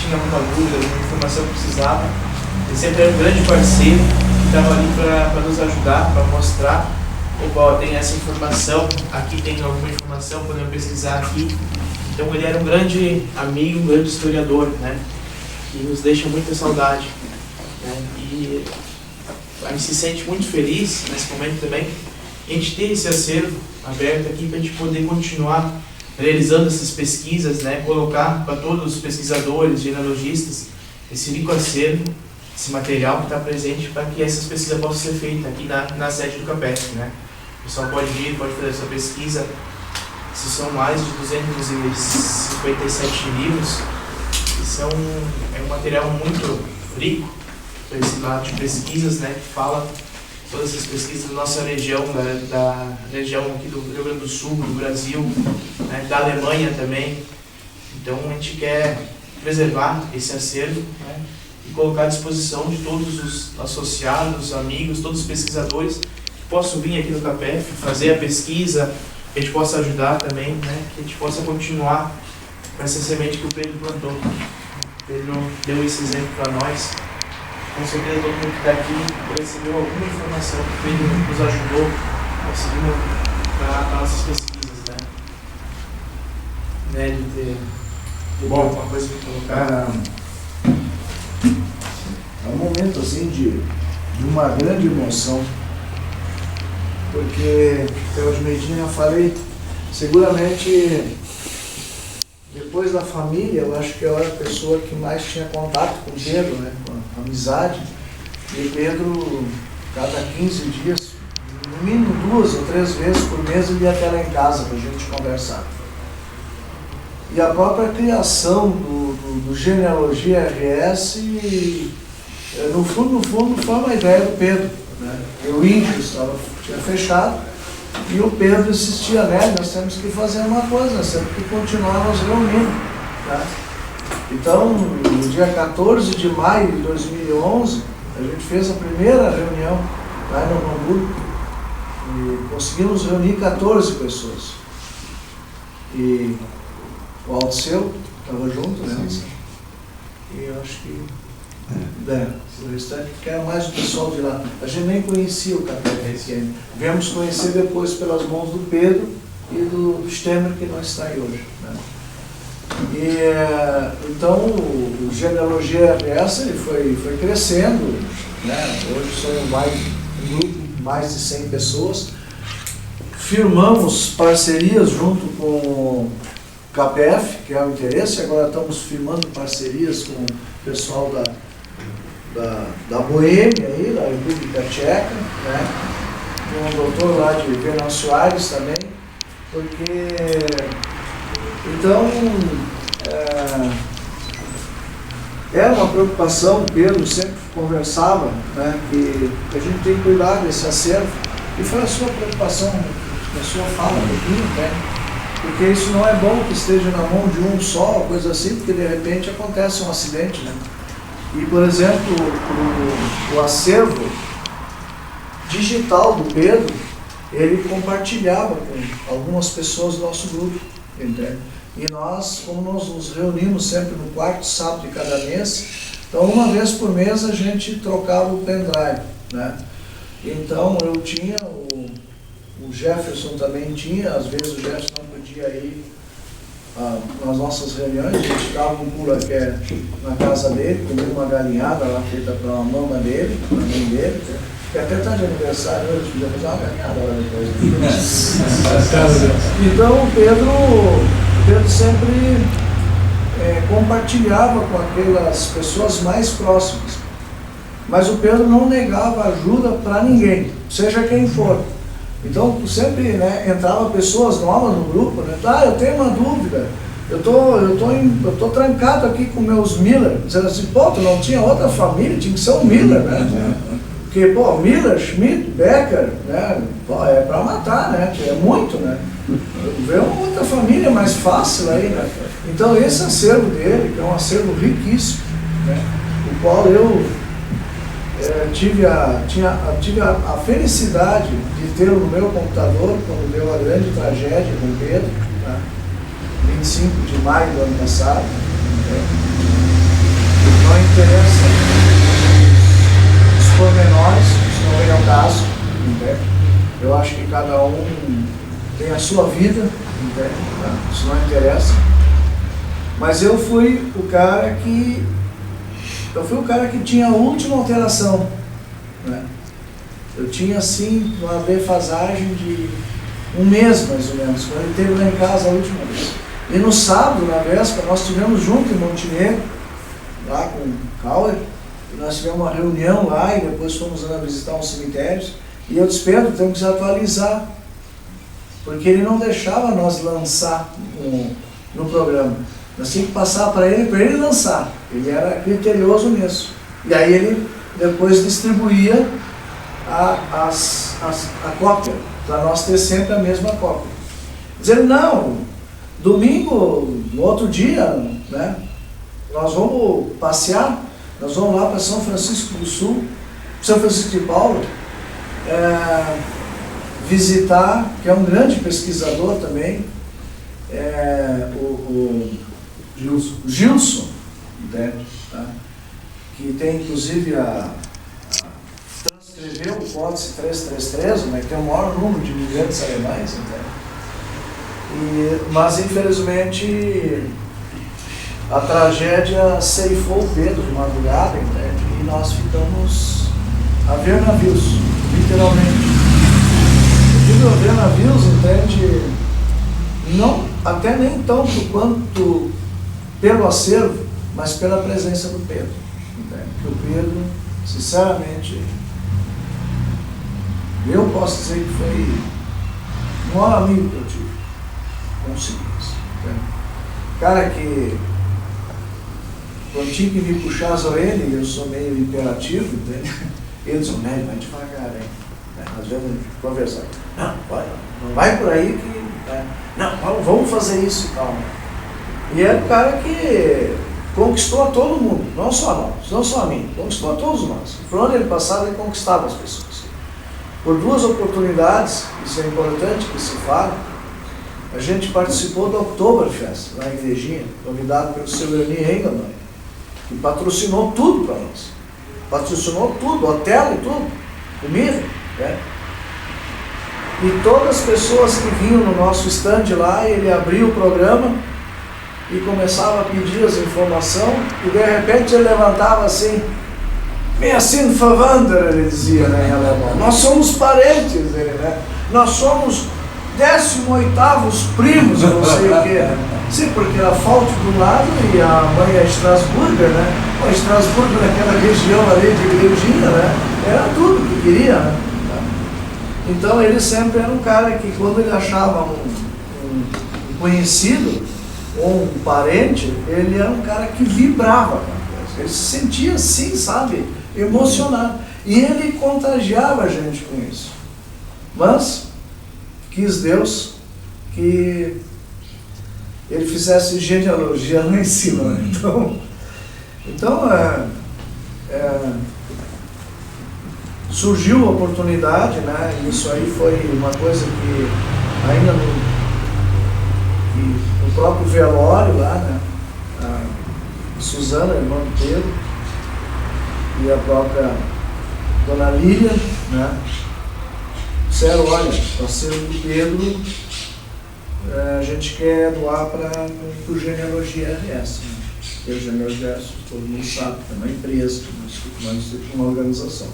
tinha alguma dúvida, alguma informação que precisava, ele sempre era um grande parceiro que estava ali para nos ajudar, para mostrar, opa, tem essa informação, aqui tem alguma informação, podemos pesquisar aqui. Então ele era um grande amigo, um grande historiador, né? Que nos deixa muita saudade, né? E a gente se sente muito feliz nesse momento também, a gente ter esse acervo aberto aqui para a gente poder continuar realizando essas pesquisas, né? Colocar para todos os pesquisadores, genealogistas, esse rico acervo, esse material que está presente para que essas pesquisas possam ser feitas aqui na sede do CAPEF, né? O pessoal pode vir, pode fazer a sua pesquisa. Esses são mais de 257 livros. Isso é um material muito rico para esse lado de pesquisas, né? Que fala todas essas pesquisas da nossa região, da região aqui do Rio Grande do Sul, do Brasil, né? Da Alemanha também. Então a gente quer preservar esse acervo, né? E colocar à disposição de todos os associados, amigos, todos os pesquisadores que possam vir aqui no CAPEF, fazer a pesquisa, que a gente possa ajudar também, né? Que a gente possa continuar com essa semente que o Pedro plantou. O Pedro deu esse exemplo para nós. Com certeza todo mundo que está aqui recebeu alguma informação que o Pedro nos ajudou, conseguindo para nossas pesquisas, né? De ter alguma coisa para colocar. É um momento assim de uma grande emoção, porque eu de Medina falei, seguramente depois da família, eu acho que eu era a pessoa que mais tinha contato com o Pedro, né, com a amizade, e Pedro, cada 15 dias, no mínimo 2 ou 3 vezes por mês, ele ia até lá em casa para a gente conversar. E a própria criação do Genealogia RS, no fundo, foi uma ideia do Pedro, né? O índio tinha fechado e o Pedro insistia, né? Nós temos que fazer uma coisa, nós temos que continuar nos reunindo, tá? Então, no dia 14 de maio de 2011, a gente fez a primeira reunião lá no Hamburgo e conseguimos reunir 14 pessoas. E o Alceu estava junto, né? E eu acho que o restante que era mais o pessoal de lá. A gente nem conhecia o CAPEF. Viemos conhecer depois pelas mãos do Pedro e do Stemmer, que não está aí hoje, né? E então o Genealogia RS ele foi crescendo, né? Hoje somos um grupo de mais de 100 pessoas. Firmamos parcerias junto com o CAPEF, que é o interesse. Agora estamos firmando parcerias com o pessoal da Boêmia, aí, da República Tcheca, né? Com um doutor lá de Fernando Soares também, porque então era uma preocupação. O Pedro sempre conversava, né, que a gente tem que cuidar desse acervo, e foi a sua preocupação, a sua fala um pouquinho, né? Porque isso não é bom que esteja na mão de um só, coisa assim, porque de repente acontece um acidente, né? E, por exemplo, o acervo digital do Pedro, ele compartilhava com algumas pessoas do nosso grupo, entende? E nós, como nós nos reunimos sempre no quarto sábado de cada mês, então uma vez por mês a gente trocava o pendrive, né? Então eu tinha, o Jefferson também tinha, às vezes o Jefferson não podia ir nas nossas reuniões, a gente dava um pulo aqui na casa dele, comia uma galinhada lá feita para a mama dele, para a mãe dele, que até está de aniversário hoje, podia fazer uma galinhada lá depois. Então o Pedro sempre compartilhava com aquelas pessoas mais próximas, mas o Pedro não negava ajuda para ninguém, seja quem for. Então sempre, né, entrava pessoas novas no grupo, né? Eu tenho uma dúvida, eu tô trancado aqui com meus Miller, dizendo assim, pô, tu não tinha outra família, tinha que ser o Miller, né? Porque, pô, Miller, Schmidt, Becker, né? Pô, é para matar, né? É muito, né? Vê uma outra família mais fácil aí, né? Então esse acervo dele, que é um acervo riquíssimo, né? O qual eu tive a felicidade de tê-lo no meu computador quando deu a grande tragédia com o Pedro, tá? 25 de maio do ano passado, né? não interessa os pormenores, isso não é o caso, entende? Eu acho que cada um tem a sua vida, entende? Isso não interessa. Mas eu fui o cara que tinha a última alteração, né? Eu tinha assim uma defasagem de um mês mais ou menos, quando ele esteve lá em casa a última vez. E no sábado, na véspera, nós estivemos juntos em Montenegro, lá com o Cauer, e nós tivemos uma reunião lá e depois fomos lá visitar uns cemitérios. E eu disse, Pedro, temos que se atualizar, porque ele não deixava nós lançar no programa. Nós tínhamos que passar para ele lançar. Ele era criterioso nisso. E aí ele depois distribuía a cópia, para nós ter sempre a mesma cópia. Dizendo, não, domingo, no outro dia, né, nós vamos passear, nós vamos lá para São Francisco do Sul, São Francisco de Paulo, visitar, que é um grande pesquisador também, o Gilson, entende? Tá? Que tem inclusive transcreveu o Códice 333, né, que tem o maior número de imigrantes alemães, entende? Mas infelizmente a tragédia ceifou o Pedro de madrugada, entende? E nós ficamos a ver navios, literalmente. Eu digo a ver navios, entende? Não, até nem tanto quanto pelo acervo, mas pela presença do Pedro, entende? Porque o Pedro, sinceramente, eu posso dizer que foi o maior amigo que eu tive, consegui isso, entende? Cara que, quando tinha que me puxar as orelhas, eu sou meio imperativo, entende? Ele disse, vai devagar, hein? Nós vamos conversar. Não vai por aí que... Não, vamos fazer isso e tal. E é o cara que conquistou a todo mundo, não só nós, não só a mim, conquistou a todos nós. Por onde ele passava, ele conquistava as pessoas. Por duas oportunidades, isso é importante que se fale, a gente participou do Oktoberfest, na igrejinha, convidado pelo seu Ernie Engelmann, que patrocinou tudo para nós. Patrocinou tudo, hotel e tudo, comida, né? E todas as pessoas que vinham no nosso stand lá, ele abria o programa e começava a pedir as informações, e de repente ele levantava assim, "Mir sind Verwandter", ele dizia, né, em alemão. Nós somos parentes, ele, né? Nós somos 18º primos, não sei o quê. Sim, porque a Fault do lado e a mãe é Estrasburger, né? O Estrasburgo naquela região ali de igrejinha, né? Era tudo que queria, né? Então ele sempre era um cara que, quando ele achava um conhecido ou um parente, ele era um cara que vibrava com a coisa. Ele se sentia assim, sabe? Emocionado. E ele contagiava a gente com isso. Mas quis Deus que ele fizesse genealogia lá em cima, né? Então surgiu a oportunidade, né? Isso aí foi uma coisa que ainda no próprio velório lá, né? A Suzana, irmã do Pedro, e a própria Dona Lília, né? Disseram, olha, parceiro do Pedro, a gente quer doar para o Genealogia RS, né? Porque o Genealogia RS, todo mundo sabe, é uma empresa, uma organização.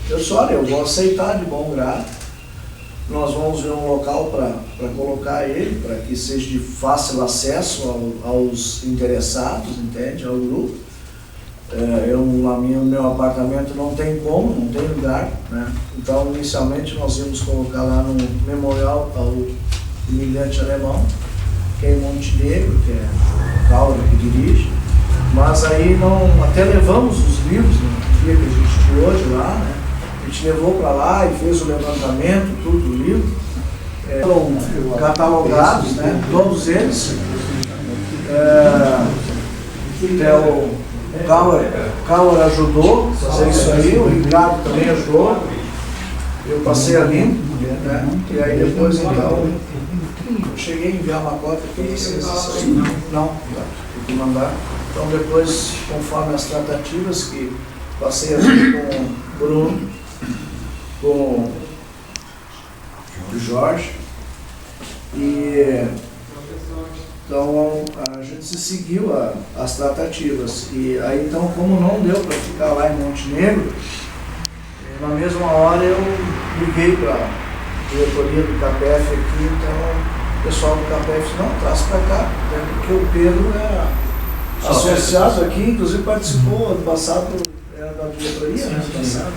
Eu disse, olha, eu vou aceitar de bom grado, nós vamos ver um local para colocar ele, para que seja de fácil acesso aos interessados, entende, ao grupo. No meu apartamento não tem como, não tem lugar, né? Então, inicialmente, nós íamos colocar lá no memorial ao imigrante alemão, que é em Montenegro, que é o Cauer que dirige, mas aí até levamos os livros no dia que a gente tirou de lá, né? A gente levou para lá e fez o levantamento, tudo do livro, foram catalogados, né? Todos eles. O Cauer ajudou a fazer isso aí, o Ricardo também ajudou, eu passei a limpo, né? E aí depois então eu cheguei a enviar uma cópia para vocês. Não, tem que mandar. Então depois, conforme as tratativas que passei aqui com o Bruno, com o Jorge, e então a gente se seguiu as tratativas. E aí então, como não deu para ficar lá em Montenegro, na mesma hora eu liguei para a diretoria do CAPEF aqui, então o pessoal do CAPEF disse, não, traz para cá, porque o Pedro é associado aqui, inclusive participou ano passado, era da diretoria, né, passado.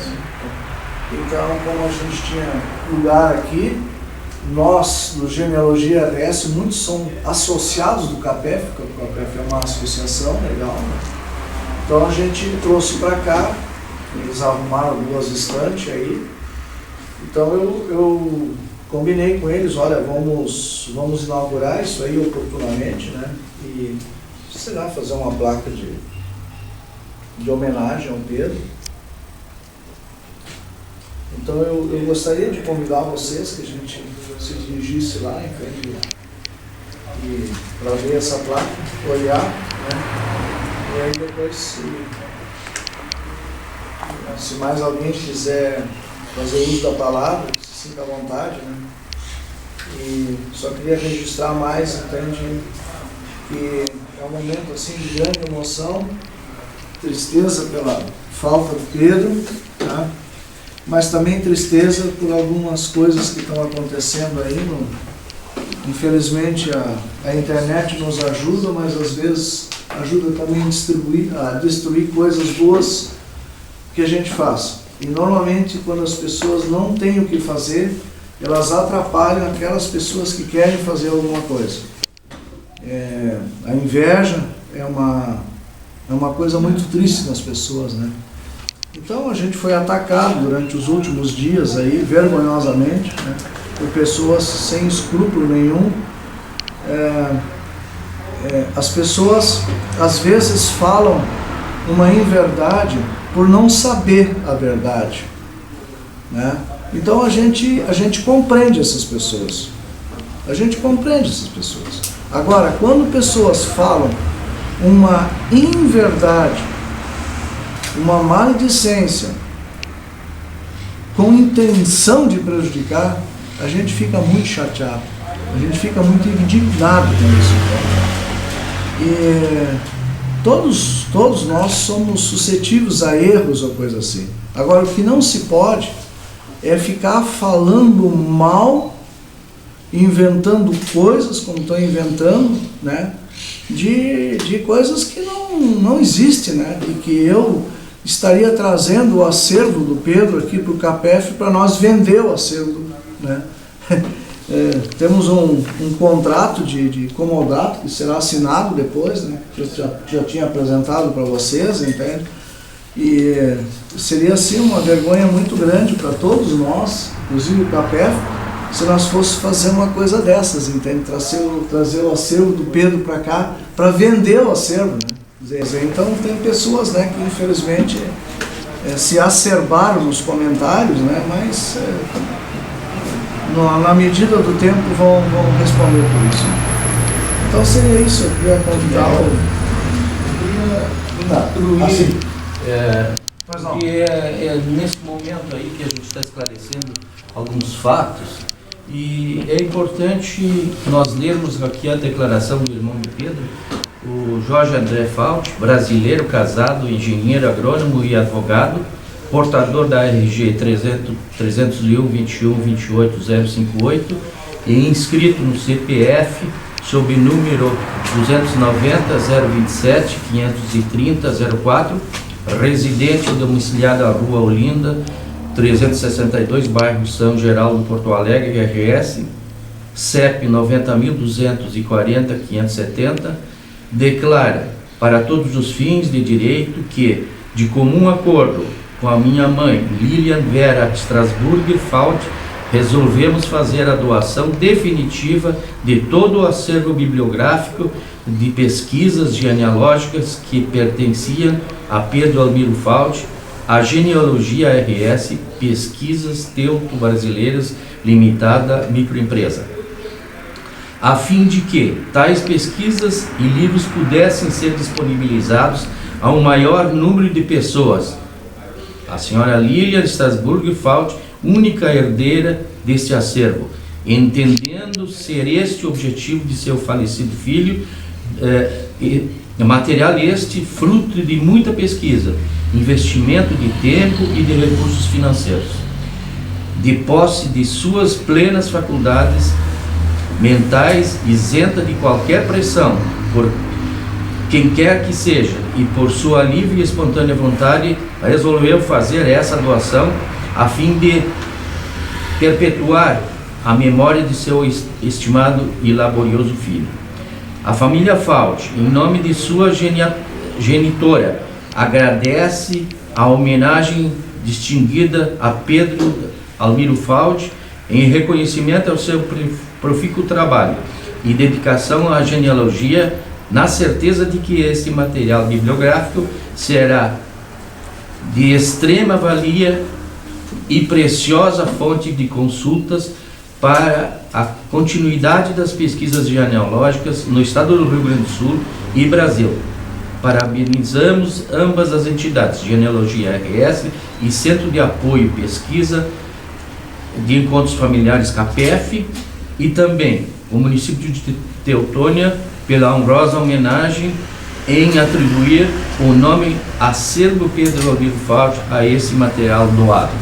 Então, como a gente tinha lugar aqui, nós, do Genealogia RS, muitos são associados do CAPEF, porque o CAPEF é uma associação legal, né? Então a gente trouxe para cá, eles arrumaram 2 estantes aí, então eu combinei com eles, olha, vamos inaugurar isso aí oportunamente, né? E, sei lá, fazer uma placa de homenagem ao Pedro. Então eu gostaria de convidar vocês que a gente se dirigisse lá em frente e para ver essa placa, olhar, né? E aí depois, se mais alguém quiser fazer uso da palavra, se sinta à vontade, né? E só queria registrar mais, entende, que é um momento assim de grande emoção, tristeza pela falta do Pedro, tá? Mas também tristeza por algumas coisas que estão acontecendo aí. Infelizmente a internet nos ajuda, mas às vezes ajuda também a destruir coisas boas que a gente faz. E normalmente quando as pessoas não têm o que fazer, elas atrapalham aquelas pessoas que querem fazer alguma coisa. A inveja é uma coisa muito triste nas pessoas, né? Então a gente foi atacado durante os últimos dias aí, vergonhosamente, né, por pessoas sem escrúpulo nenhum. As pessoas às vezes falam uma inverdade por não saber a verdade, né? Então a gente compreende essas pessoas. A gente compreende essas pessoas. Agora, quando pessoas falam uma inverdade, uma maledicência, com intenção de prejudicar, a gente fica muito chateado, a gente fica muito indignado com isso. E todos nós somos suscetíveis a erros ou coisa assim. Agora, o que não se pode é ficar falando mal, inventando coisas, como estão inventando, né, de coisas que não existem, né, e que eu estaria trazendo o acervo do Pedro aqui para o CAPEF para nós vender o acervo, né? Temos um contrato de comodato que será assinado depois, né? Já tinha apresentado para vocês, entende? E seria assim uma vergonha muito grande para todos nós, inclusive o CAPEF, se nós fôssemos fazer uma coisa dessas, entende? Trazer o acervo do Pedro para cá para vender o acervo, né? Então tem pessoas, né, que infelizmente se acerbaram nos comentários, né, mas na medida do tempo vão responder por isso. Então seria isso, eu queria convidar nesse momento aí que a gente está esclarecendo alguns fatos, e é importante nós lermos aqui a declaração do irmão de Pedro, o Jorge André Fauci, brasileiro, casado, engenheiro agrônomo e advogado, portador da RG 301 21 28 058 e inscrito no CPF sob número 290 027 530 04, residente domiciliado à Rua Olinda 362, bairro São Geraldo, Porto Alegre, RS, CEP 90.240 570, declara para todos os fins de direito que, de comum acordo com a minha mãe, Lilian Vera Strasburger Fauci, resolvemos fazer a doação definitiva de todo o acervo bibliográfico de pesquisas genealógicas que pertenciam a Pedro Almiro Fauci, a Genealogia RS Pesquisas Teuto-Brasileiras Limitada Microempresa. a fim de que tais pesquisas e livros pudessem ser disponibilizados a um maior número de pessoas. A senhora Lilian Strasburg Faudt, única herdeira deste acervo, entendendo ser este o objetivo de seu falecido filho, material este fruto de muita pesquisa, investimento de tempo e de recursos financeiros, de posse de suas plenas faculdades mentais, isenta de qualquer pressão por quem quer que seja, e por sua livre e espontânea vontade resolveu fazer essa doação a fim de perpetuar a memória de seu estimado e laborioso filho. A família Faudt, em nome de sua genitora, agradece a homenagem distinguida a Pedro Almiro Faudt em reconhecimento ao seu profícuo trabalho e dedicação à genealogia, na certeza de que este material bibliográfico será de extrema valia e preciosa fonte de consultas para a continuidade das pesquisas genealógicas no estado do Rio Grande do Sul e Brasil. Parabenizamos ambas as entidades, Genealogia RS e Centro de Apoio e Pesquisa de Encontros Familiares CAPEF, e também o município de Teutônia pela honrosa homenagem em atribuir o nome Acervo Pedro Almiro Faudt a esse material doado.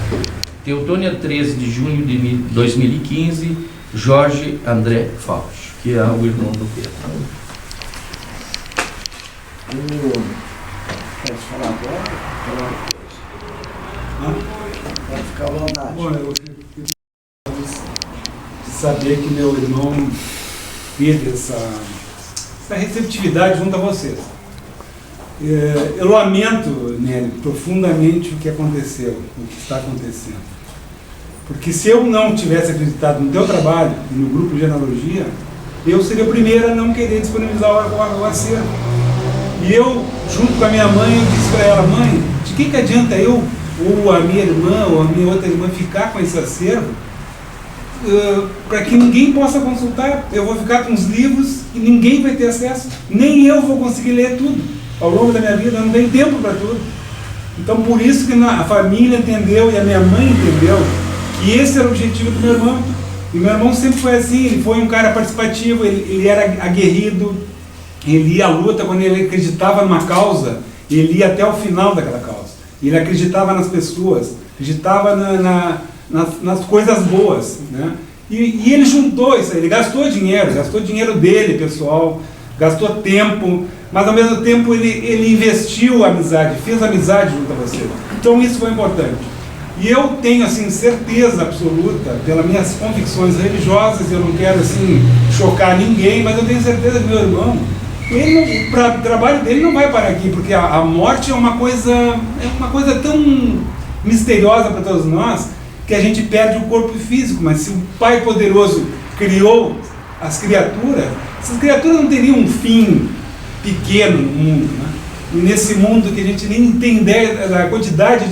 Teutônia, 13 de junho de 2015, Jorge André Faudt, que é o irmão do Pedro. Pode falar agora? Pode ficar à vontade. Bom, eu saber que meu irmão teve essa receptividade junto a vocês. Eu lamento, Nery, profundamente o que aconteceu, o que está acontecendo. Porque se eu não tivesse acreditado no teu trabalho e no grupo de genealogia, eu seria o primeiro a não querer disponibilizar o acervo. E eu, junto com a minha mãe, eu disse para ela: mãe, de que adianta eu, ou a minha irmã, ou a minha outra irmã ficar com esse acervo, para que ninguém possa consultar? Eu vou ficar com os livros e ninguém vai ter acesso, nem eu vou conseguir ler tudo. Ao longo da minha vida eu não tenho tempo para tudo. Então por isso que a família entendeu e a minha mãe entendeu que esse era o objetivo do meu irmão. E meu irmão sempre foi assim, ele foi um cara participativo, ele era aguerrido, ele ia à luta quando ele acreditava numa causa, ele ia até o final daquela causa. Ele acreditava nas pessoas, acreditava nas coisas boas, né? E ele juntou isso aí, ele gastou dinheiro dele, pessoal, gastou tempo, mas ao mesmo tempo ele investiu a amizade, fez amizade junto a você. Então isso foi importante. E eu tenho assim certeza absoluta, pelas minhas convicções religiosas, eu não quero assim chocar ninguém, mas eu tenho certeza que meu irmão, o trabalho dele não vai parar aqui, porque a morte é uma coisa tão misteriosa para todos nós, que a gente perde o corpo físico. Mas se o Pai Poderoso criou as criaturas, essas criaturas não teriam um fim pequeno no mundo, né? E nesse mundo que a gente nem tem ideia da quantidade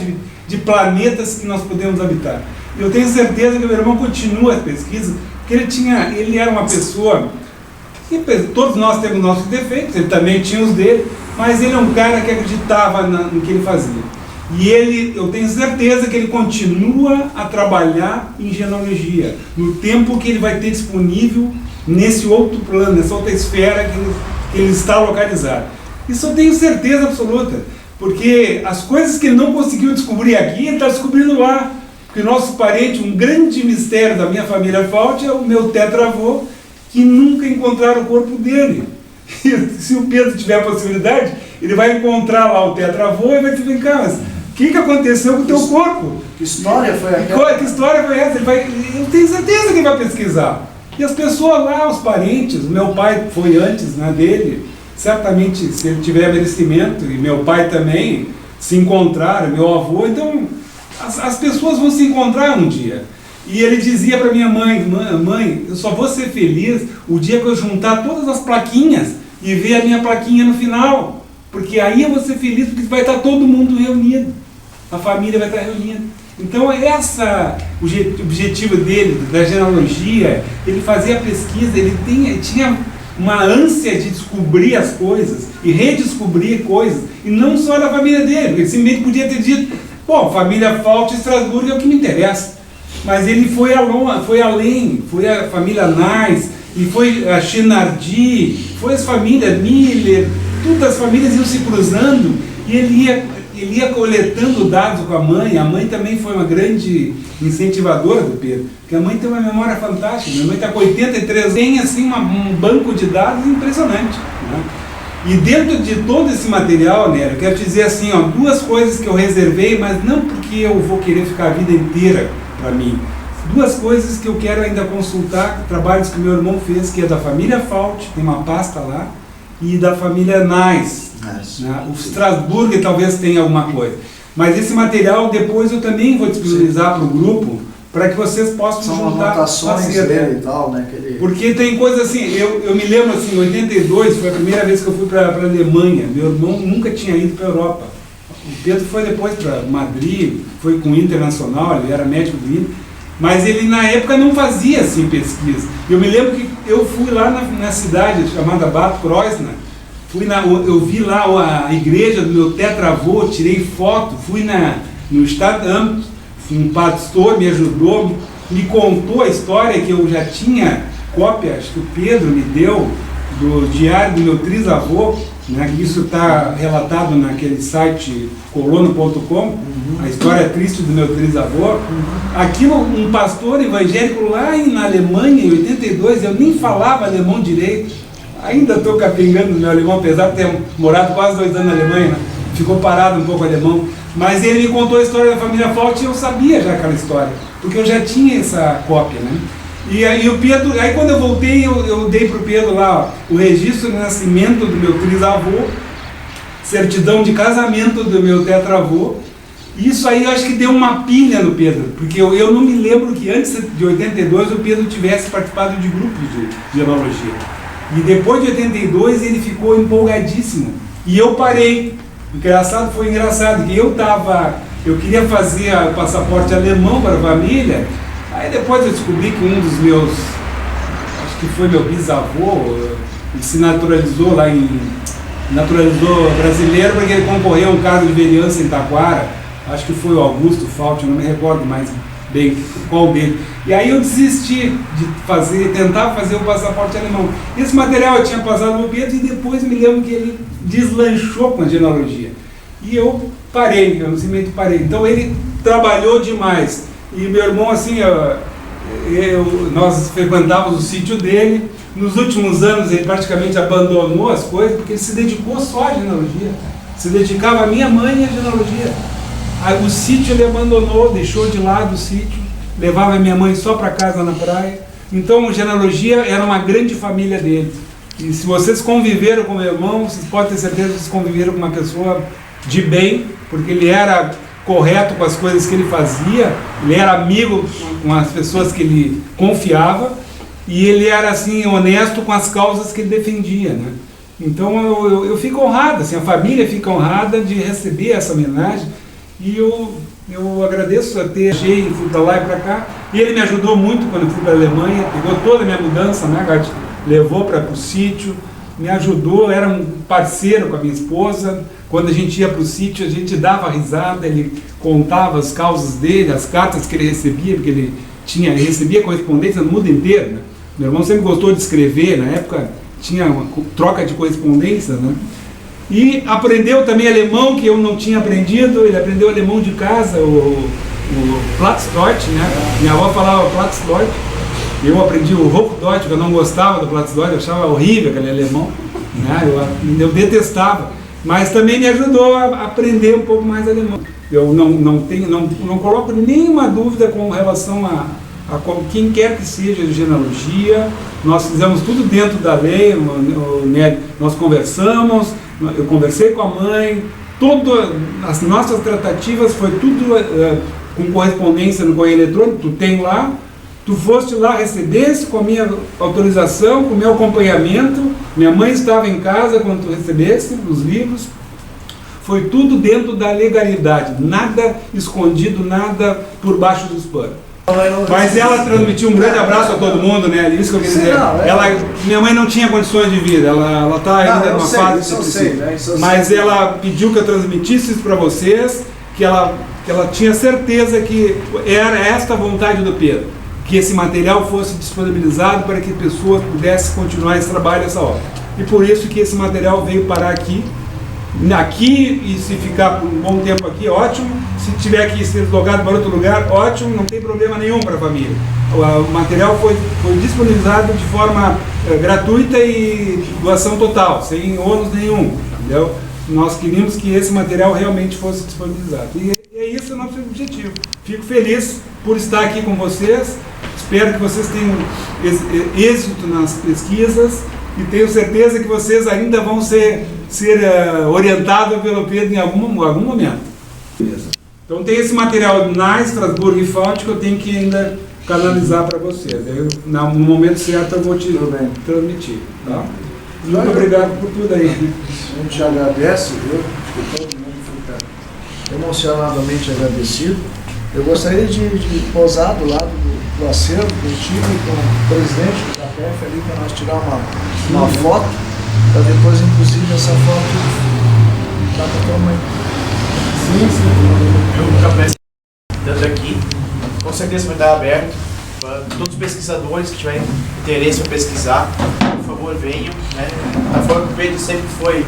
de planetas que nós podemos habitar. Eu tenho certeza que o meu irmão continua a pesquisa, porque ele era uma pessoa, todos nós temos nossos defeitos, ele também tinha os dele, mas ele é um cara que acreditava no que ele fazia. E eu tenho certeza que ele continua a trabalhar em genealogia, no tempo que ele vai ter disponível nesse outro plano, nessa outra esfera que ele está localizado. Isso eu tenho certeza absoluta, porque as coisas que ele não conseguiu descobrir aqui, ele está descobrindo lá. Porque nosso parente, um grande mistério da minha família Faudt, é o meu tetravô, que nunca encontraram o corpo dele. E se o Pedro tiver a possibilidade, ele vai encontrar lá o tetravô e vai te brincar, mas o que aconteceu com o teu corpo? Que história foi aquela? Que história foi essa? Eu tenho certeza que ele vai pesquisar. E as pessoas lá, os parentes, meu pai foi antes, né, dele, certamente, se ele tiver merecimento, e meu pai também, se encontraram, meu avô, então as pessoas vão se encontrar um dia. E ele dizia para minha mãe: mãe, eu só vou ser feliz o dia que eu juntar todas as plaquinhas e ver a minha plaquinha no final, porque aí eu vou ser feliz, porque vai estar todo mundo reunido. a família vai estar reunida. Então, o objetivo dele, da genealogia, ele fazia pesquisa, ele tinha uma ânsia de descobrir as coisas e redescobrir coisas, e não só da família dele, porque ele simplesmente podia ter dito, pô, família Fault e Estrasburgo é o que me interessa. Mas ele foi além, foi a família Nais, e foi a Chenardi, foi as famílias Miller, todas as famílias iam se cruzando, e ele ia coletando dados com a mãe também foi uma grande incentivadora do Pedro, porque a mãe tem uma memória fantástica, minha mãe está com 83, tem assim um banco de dados impressionante, né? E dentro de todo esse material, né, eu quero te dizer assim, ó, 2 coisas que eu reservei, mas não porque eu vou querer ficar a vida inteira para mim. 2 coisas que eu quero ainda consultar, trabalhos que meu irmão fez, que é da família Fault, tem uma pasta lá, e da família Nais. Né? O Strasburgo talvez tenha alguma coisa. Mas esse material depois eu também vou disponibilizar para o grupo, para que vocês possam São juntar. anotações dele e tal, né? Porque tem coisa assim, eu me lembro assim, em 82 foi a primeira vez que eu fui para a Alemanha. Meu irmão nunca tinha ido para a Europa. O Pedro foi depois para Madrid, foi com o Internacional, ele era médico do Inter. Mas ele na época não fazia assim pesquisa. Eu me lembro que eu fui lá na cidade chamada Bad Kreuznach, eu vi lá a igreja do meu tetravô, tirei foto, fui no Stadtamt, um pastor me ajudou, me contou a história que eu já tinha cópia, acho que o Pedro me deu, do diário do meu trisavô, né, que isso está relatado naquele site colono.com, a história triste do meu trisavô. Aquilo, um pastor evangélico lá na Alemanha, em 82, eu nem falava alemão direito, ainda estou capengando no meu alemão, apesar de ter morado quase 2 anos na Alemanha, né, ficou parado um pouco o alemão, mas ele me contou a história da família Fault e eu sabia já aquela história, porque eu já tinha essa cópia, né? E aí o Pedro, aí quando eu voltei, eu dei para o Pedro lá, ó, o registro de nascimento do meu trisavô, certidão de casamento do meu tetravô. Isso aí eu acho que deu uma pilha no Pedro, porque eu não me lembro que antes de 82 o Pedro tivesse participado de grupos de genealogia. E depois de 82 ele ficou empolgadíssimo. E eu parei. Foi engraçado, que eu queria fazer o passaporte alemão para a família. Aí depois eu descobri que um dos meus, acho que foi meu bisavô, ele se naturalizou naturalizou brasileiro porque ele concorreu a um cargo de vereança em Taquara, acho que foi o Augusto Fault, eu não me recordo mais bem qual dele. E aí eu desisti de tentar fazer o passaporte alemão. Esse material eu tinha passado no Pedro e depois me lembro que ele deslanchou com a genealogia. E eu simplesmente parei. Então ele trabalhou demais. E meu irmão, assim, nós frequentávamos o sítio dele. Nos últimos anos ele praticamente abandonou as coisas porque ele se dedicou só à genealogia. Se dedicava à minha mãe e à genealogia. Aí, o sítio ele abandonou, deixou de lado o sítio, levava a minha mãe só para casa na praia. Então a genealogia era uma grande família dele. E se vocês conviveram com meu irmão, vocês podem ter certeza que vocês conviveram com uma pessoa de bem, porque ele era correto com as coisas que ele fazia, ele era amigo com as pessoas que ele confiava e ele era assim honesto com as causas que ele defendia, né? Então eu fico honrado, assim, a família fica honrada de receber essa homenagem e eu agradeço a ter fui para lá e para cá, e ele me ajudou muito quando eu fui para a Alemanha, pegou toda a minha mudança, né, Gart? Levou para o sítio, me ajudou, era um parceiro com a minha esposa. Quando a gente ia para o sítio, a gente dava risada, ele contava as causas dele, as cartas que ele recebia, porque ele recebia correspondência no mundo inteiro, né? Meu irmão sempre gostou de escrever, na época tinha uma troca de correspondência, né? E aprendeu também alemão, que eu não tinha aprendido, ele aprendeu alemão de casa, o Platzdeutsch, né? Minha avó falava Platzdeutsch, eu aprendi o Hochdeutsch, que eu não gostava do Platzdeutsch, eu achava horrível aquele alemão, né? Eu detestava. Mas também me ajudou a aprender um pouco mais alemão. Eu não coloco nenhuma dúvida com relação a quem quer que seja de genealogia. Nós fizemos tudo dentro da lei, nós conversamos, eu conversei com a mãe, as nossas tratativas foi tudo com correspondência no correio eletrônico, tu tem lá. Tu foste lá, recebesse com a minha autorização, com o meu acompanhamento. Minha mãe estava em casa quando tu recebesse os livros. foi tudo dentro da legalidade, nada escondido, nada por baixo dos panos. Mas ela transmitiu um grande abraço a todo mundo, né? Isso que eu queria dizer. Minha mãe não tinha condições de vir, ela está ainda numa fase de mas ela pediu que eu transmitisse isso para vocês, que ela tinha certeza que era esta a vontade do Pedro, que esse material fosse disponibilizado para que pessoas pudessem continuar esse trabalho, essa obra. E por isso que esse material veio parar aqui, e se ficar por um bom tempo aqui, ótimo. Se tiver que ser deslocado para outro lugar, ótimo, não tem problema nenhum para a família. O material foi disponibilizado de forma gratuita e doação total, sem ônus nenhum, entendeu? Nós queríamos que esse material realmente fosse disponibilizado. E é isso o nosso objetivo. Fico feliz por estar aqui com vocês, espero que vocês tenham êxito nas pesquisas e tenho certeza que vocês ainda vão ser orientados pelo Pedro em algum momento. Então tem esse material na Estrasburgo e Fonte que eu tenho que ainda canalizar para vocês. No momento certo eu vou te transmitir. Tá? Muito obrigado por tudo aí. A gente agradece, viu? Acho que todo mundo fica emocionadamente agradecido. Eu gostaria de posar do lado do acervo contigo e com o presidente do CAPEF ali para nós tirar uma foto, para depois, inclusive, essa foto dar para a tua mãe. Eu CAPEF dando aqui, com certeza vai estar aberto para todos os pesquisadores que tiverem interesse em pesquisar, por favor venham, né? Da forma que o Pedro sempre foi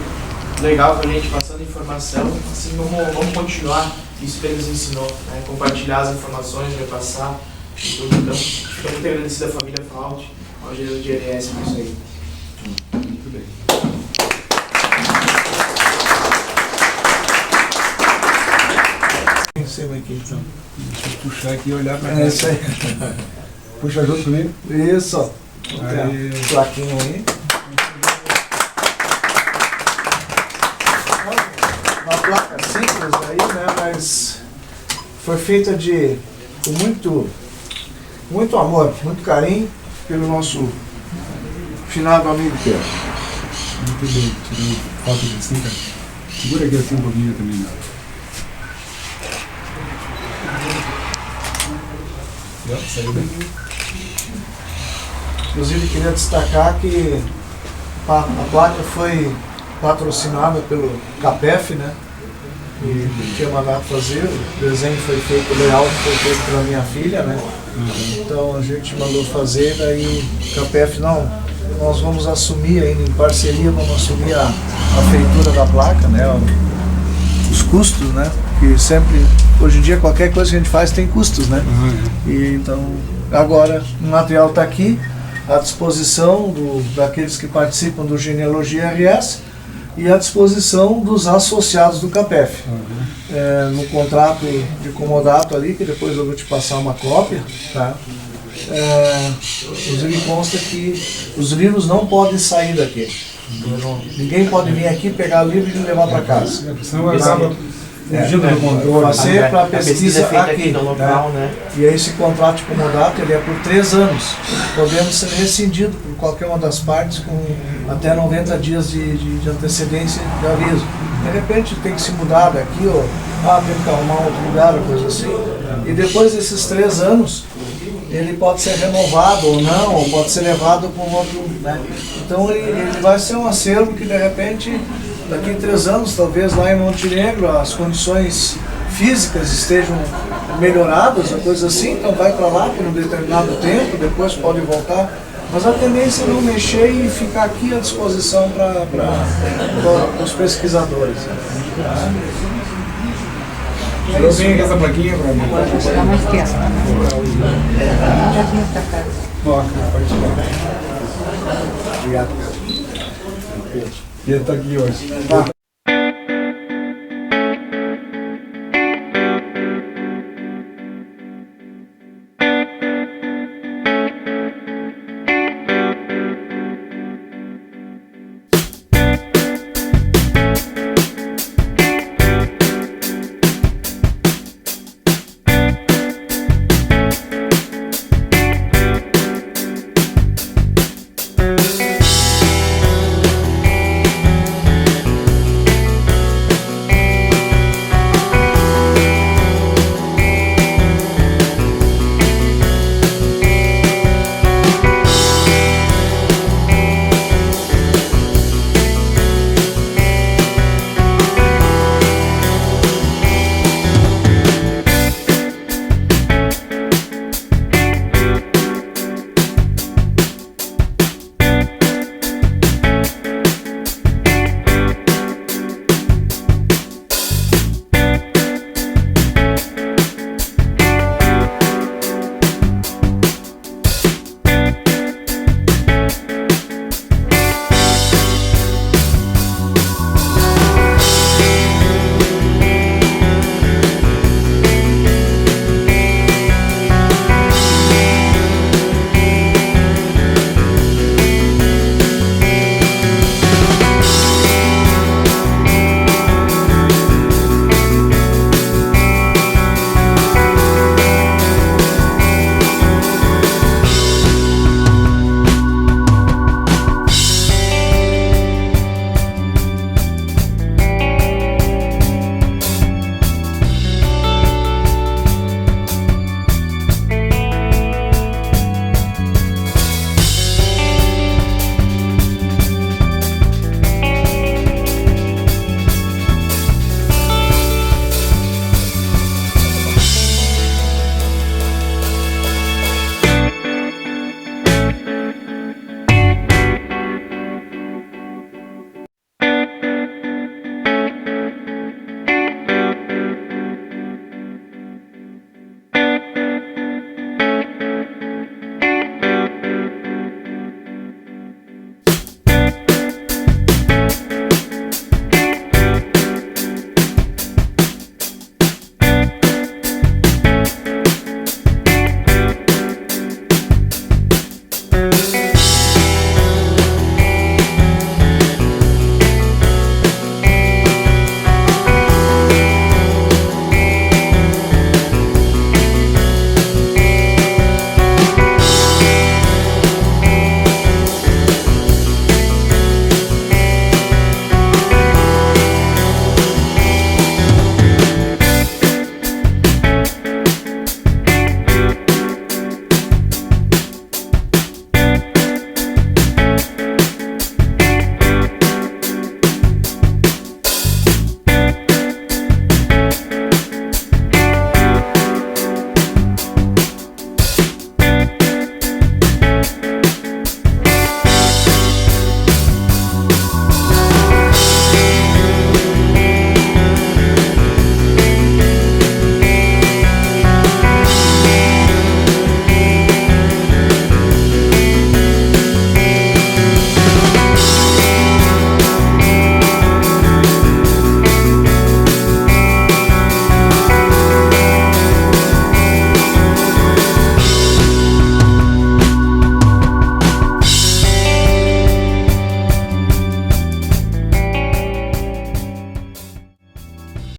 legal com a gente, passando informação, assim vamos continuar isso que ele nos ensinou, né? Compartilhar as informações, repassar e tudo. Então, estou muito agradecido à família Fault, ao gerente de GNS por isso aí. Muito bem. Receba aqui então. Deixa eu puxar aqui e olhar para cá. É isso aí. Puxa junto comigo. Isso. Aí. Plaquinho aí. Uma placa simples aí, né? Mas foi feita com muito amor, muito carinho pelo nosso finado amigo Pedro. Muito bem. Tirando foto de assim, cara. Segura aqui assim um pouquinho também, né? Saiu bem. Inclusive queria destacar que a placa foi patrocinada pelo CAPEF, né? E tinha mandado fazer, o desenho foi feito, o layout foi feito pela minha filha, né? Então a gente mandou fazer, daí o CAPEF, não, nós vamos assumir ainda em parceria, vamos assumir a feitura da placa, né? Os custos, né? Que sempre, hoje em dia, qualquer coisa que a gente faz tem custos, né? E então, agora o material está aqui, à disposição daqueles que participam do Genealogia RS e à disposição dos associados do CAPEF. No contrato de comodato ali, que depois eu vou te passar uma cópia, tá? Inclusive consta que os livros não podem sair daqui. Ninguém pode vir aqui, pegar o livro e levar para casa. Senão acaba fugindo do controle. Fazer para pesquisa aqui no local, né? E aí esse contrato de comodato ele é por 3 anos, podendo ser rescindido por qualquer uma das partes com até 90 dias de antecedência de aviso. De repente tem que se mudar daqui, ou tem que arrumar outro lugar, ou coisa assim. E depois desses 3 anos, ele pode ser renovado ou não, ou pode ser levado para um outro, né? Então ele vai ser um acervo que de repente, daqui a 3 anos, talvez lá em Montenegro, as condições físicas estejam melhoradas, ou coisa assim, então vai para lá por um determinado tempo, depois pode voltar. Mas a tendência é não mexer e ficar aqui à disposição para os pesquisadores. Eu venho com essa plaquinha para mim. Vou chegar mais tempo. Já vinha para casa. Pode tirar. Obrigado. Pedro está aqui hoje.